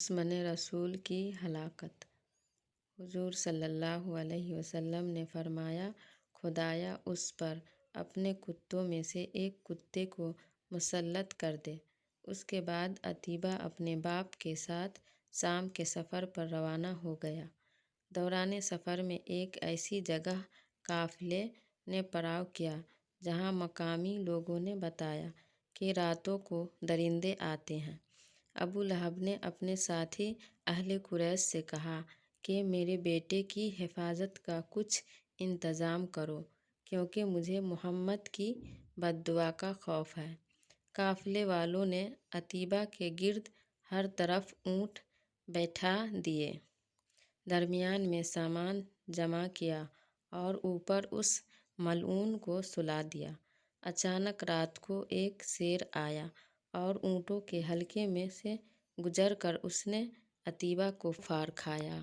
دشمن رسول کی ہلاکت۔ حضور صلی اللہ علیہ وسلم نے فرمایا، خدایا اس پر اپنے کتوں میں سے ایک کتے کو مسلط کر دے۔ اس کے بعد عتیبہ اپنے باپ کے ساتھ شام کے سفر پر روانہ ہو گیا۔ دوران سفر میں ایک ایسی جگہ قافلے نے پڑاؤ کیا جہاں مقامی لوگوں نے بتایا کہ راتوں کو درندے آتے ہیں۔ ابو لہب نے اپنے ساتھی اہل قریش سے کہا کہ میرے بیٹے کی حفاظت کا کچھ انتظام کرو، کیونکہ مجھے محمد کی بددعا کا خوف ہے۔ قافلے والوں نے عتیبہ کے گرد ہر طرف اونٹ بٹھا دیے، درمیان میں سامان جمع کیا اور اوپر اس ملعون کو سلا دیا۔ اچانک رات کو ایک شیر آیا اور اونٹوں کے حلقے میں سے گزر کر اس نے عتیبہ کو پھاڑ کھایا۔